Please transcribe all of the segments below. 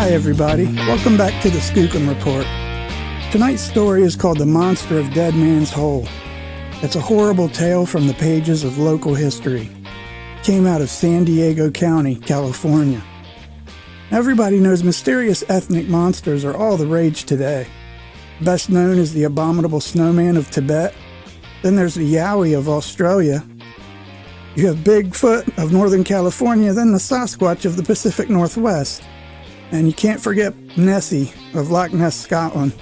Hi everybody, welcome back to the Skookum Report. Tonight's story is called The Monster of Dead Man's Hole. It's a horrible tale from the pages of local history. It came out of San Diego County, California. Everybody knows mysterious ethnic monsters are all the rage today. Best known is the abominable snowman of Tibet. Then there's the Yowie of Australia. You have Bigfoot of Northern California, then the Sasquatch of the Pacific Northwest. And you can't forget Nessie of Loch Ness, Scotland,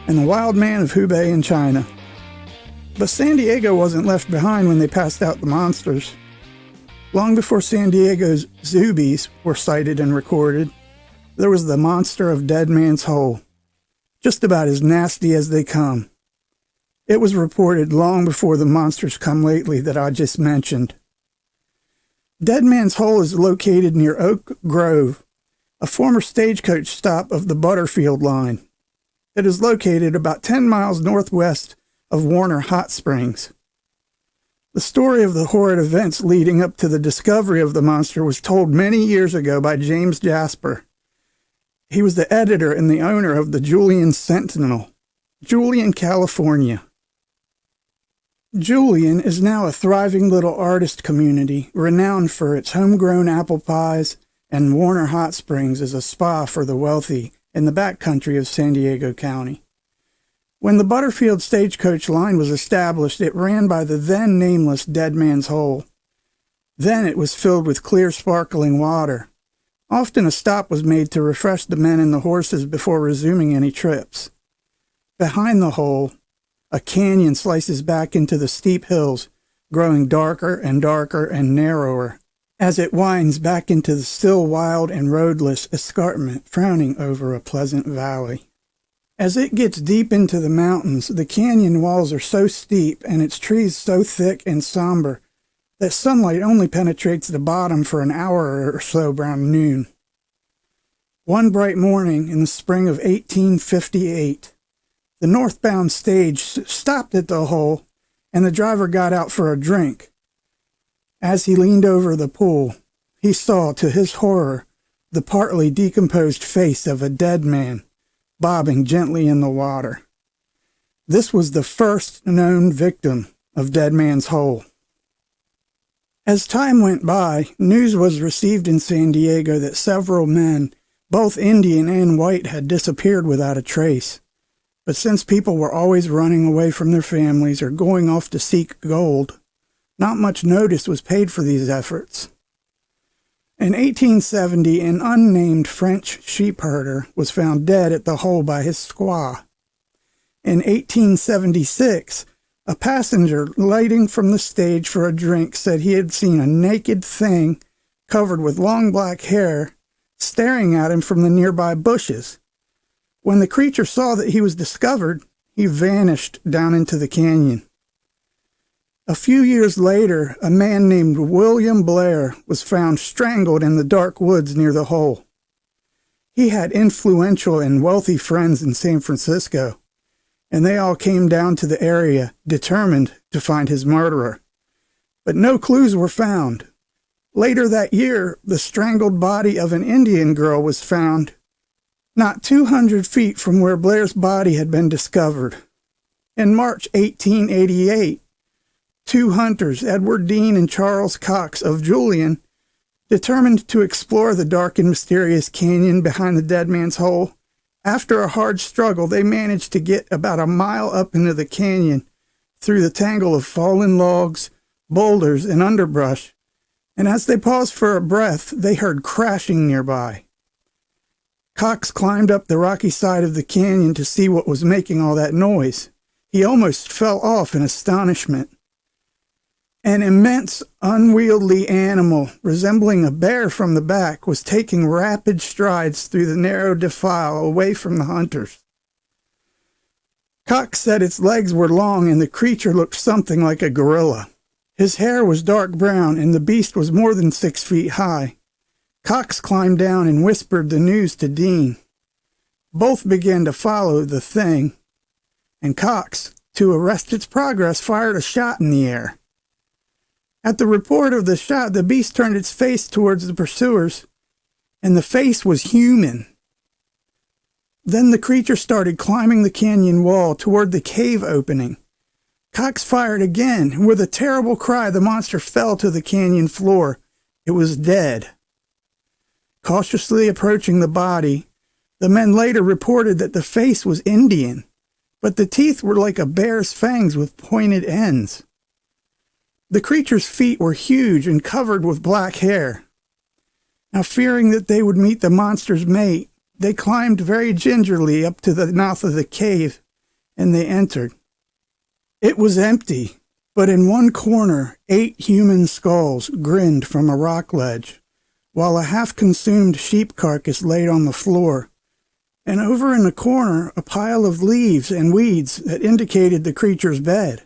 and the Wild Man of Hubei in China. But San Diego wasn't left behind when they passed out the monsters. Long before San Diego's zoobies were sighted and recorded, there was the monster of Dead Man's Hole, just about as nasty as they come. It was reported long before the monsters come lately that I just mentioned. Dead Man's Hole is located near Oak Grove, a former stagecoach stop of the Butterfield line. It is located about 10 miles northwest of Warner Hot Springs. The story of the horrid events leading up to the discovery of the monster was told many years ago by James Jasper. He was the editor and the owner of the Julian Sentinel, Julian, California. Julian is now a thriving little artist community renowned for its homegrown apple pies, and Warner Hot Springs is a spa for the wealthy in the backcountry of San Diego County. When the Butterfield stagecoach line was established, it ran by the then nameless Dead Man's Hole. Then it was filled with clear, sparkling water. Often a stop was made to refresh the men and the horses before resuming any trips. Behind the hole, a canyon slices back into the steep hills, growing darker and darker and narrower as it winds back into the still wild and roadless escarpment frowning over a pleasant valley. As it gets deep into the mountains, the canyon walls are so steep and its trees so thick and somber that sunlight only penetrates the bottom for an hour or so around noon. One bright morning in the spring of 1858, the northbound stage stopped at the hole and the driver got out for a drink. As he leaned over the pool, he saw, to his horror, the partly decomposed face of a dead man bobbing gently in the water. This was the first known victim of Dead Man's Hole. As time went by, news was received in San Diego that several men, both Indian and white, had disappeared without a trace. But since people were always running away from their families or going off to seek gold, not much notice was paid for these efforts. In 1870, an unnamed French sheep herder was found dead at the hole by his squaw. In 1876, a passenger lighting from the stage for a drink said he had seen a naked thing covered with long black hair staring at him from the nearby bushes. When the creature saw that he was discovered, he vanished down into the canyon. A few years later, a man named William Blair was found strangled in the dark woods near the hole. He had influential and wealthy friends in San Francisco, and they all came down to the area determined to find his murderer. But no clues were found. Later that year, the strangled body of an Indian girl was found not 200 feet from where Blair's body had been discovered. In March 1888, two hunters, Edward Dean and Charles Cox of Julian, determined to explore the dark and mysterious canyon behind the Dead Man's Hole. After a hard struggle, they managed to get about a mile up into the canyon through the tangle of fallen logs, boulders, and underbrush, and as they paused for a breath, they heard crashing nearby. Cox climbed up the rocky side of the canyon to see what was making all that noise. He almost fell off in astonishment. An immense, unwieldy animal, resembling a bear from the back, was taking rapid strides through the narrow defile away from the hunters. Cox said its legs were long and the creature looked something like a gorilla. His hair was dark brown and the beast was more than 6 feet high. Cox climbed down and whispered the news to Dean. Both began to follow the thing, and Cox, to arrest its progress, fired a shot in the air. At the report of the shot, the beast turned its face towards the pursuers, and the face was human. Then the creature started climbing the canyon wall toward the cave opening. Cox fired again, and with a terrible cry, the monster fell to the canyon floor. It was dead. Cautiously approaching the body, the men later reported that the face was Indian, but the teeth were like a bear's fangs with pointed ends. The creature's feet were huge and covered with black hair. Now, fearing that they would meet the monster's mate, they climbed very gingerly up to the mouth of the cave, and they entered. It was empty, but in one corner, 8 human skulls grinned from a rock ledge, while a half-consumed sheep carcass laid on the floor, and over in the corner, a pile of leaves and weeds that indicated the creature's bed.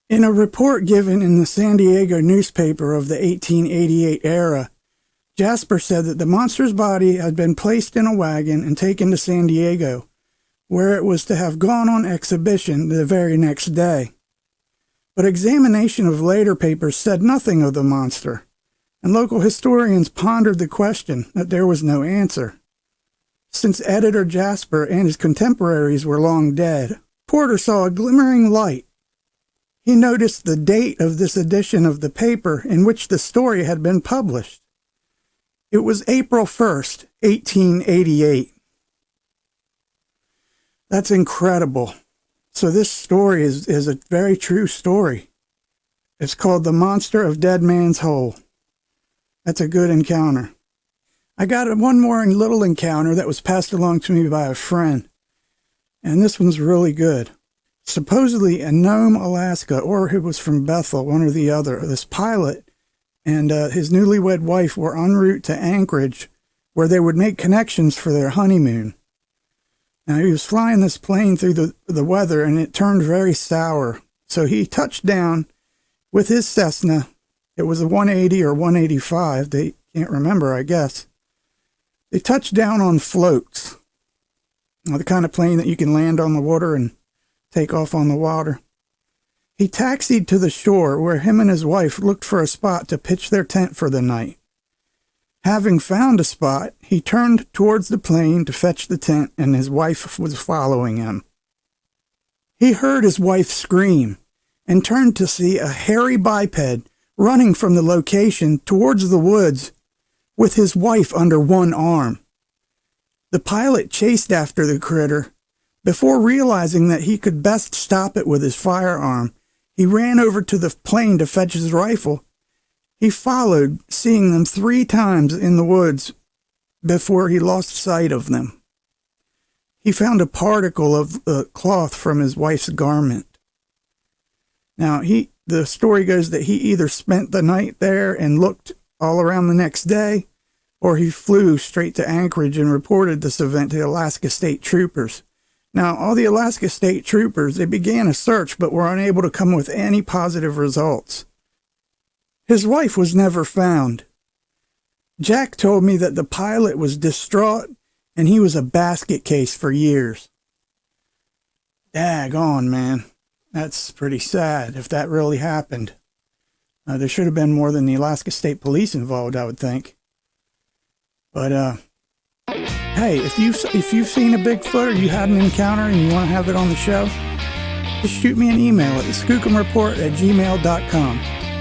In a report given in the San Diego newspaper of the 1888 era, Jasper said that the monster's body had been placed in a wagon and taken to San Diego, where it was to have gone on exhibition the very next day. But examination of later papers said nothing of the monster, and local historians pondered the question that there was no answer. Since editor Jasper and his contemporaries were long dead, Porter saw a glimmering light. He noticed the date of this edition of the paper in which the story had been published. It was April 1st, 1888. That's incredible. So this story is a very true story. It's called The Monster of Dead Man's Hole. That's a good encounter. I got one more little encounter that was passed along to me by a friend, and this one's really good. Supposedly in Nome, Alaska, or it was from Bethel, one or the other, this pilot and his newlywed wife were en route to Anchorage, where they would make connections for their honeymoon. Now, he was flying this plane through the weather, and it turned very sour. So he touched down with his Cessna. It was a 180 or 185. They can't remember, I guess. They touched down on floats, the kind of plane that you can land on the water and take off on the water. He taxied to the shore, where him and his wife looked for a spot to pitch their tent for the night. Having found a spot, he turned towards the plane to fetch the tent, and his wife was following him. He heard his wife scream and turned to see a hairy biped running from the location towards the woods with his wife under one arm. The pilot chased after the critter. Before realizing that he could best stop it with his firearm, he ran over to the plane to fetch his rifle. He followed, seeing them 3 times in the woods before he lost sight of them. He found a particle of cloth from his wife's garment. Now, the story goes that he either spent the night there and looked all around the next day, or he flew straight to Anchorage and reported this event to the Alaska State Troopers. Now, all the Alaska State Troopers, they began a search but were unable to come with any positive results. His wife was never found. Jack told me that the pilot was distraught and he was a basket case for years. Daggone, man. That's pretty sad if that really happened. There should have been more than the Alaska State Police involved, I would think. But, hey, if you've seen a Bigfoot or you had an encounter and you want to have it on the show, just shoot me an email at skookumreport@gmail.com.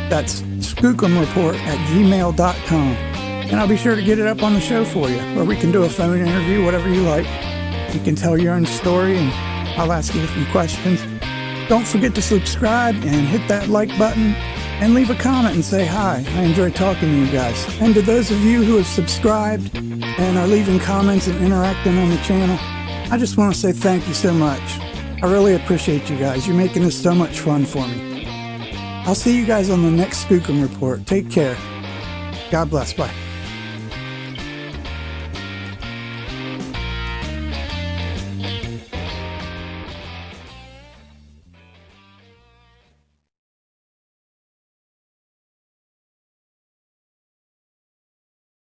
That's skookumreport@gmail.com. And I'll be sure to get it up on the show for you, or we can do a phone interview, whatever you like. You can tell your own story and I'll ask you a few questions. Don't forget to subscribe and hit that like button and leave a comment and say hi. I enjoy talking to you guys. And to those of you who have subscribed and are leaving comments and interacting on the channel, I just want to say thank you so much. I really appreciate you guys. You're making this so much fun for me. I'll see you guys on the next Skookum Report. Take care. God bless. Bye.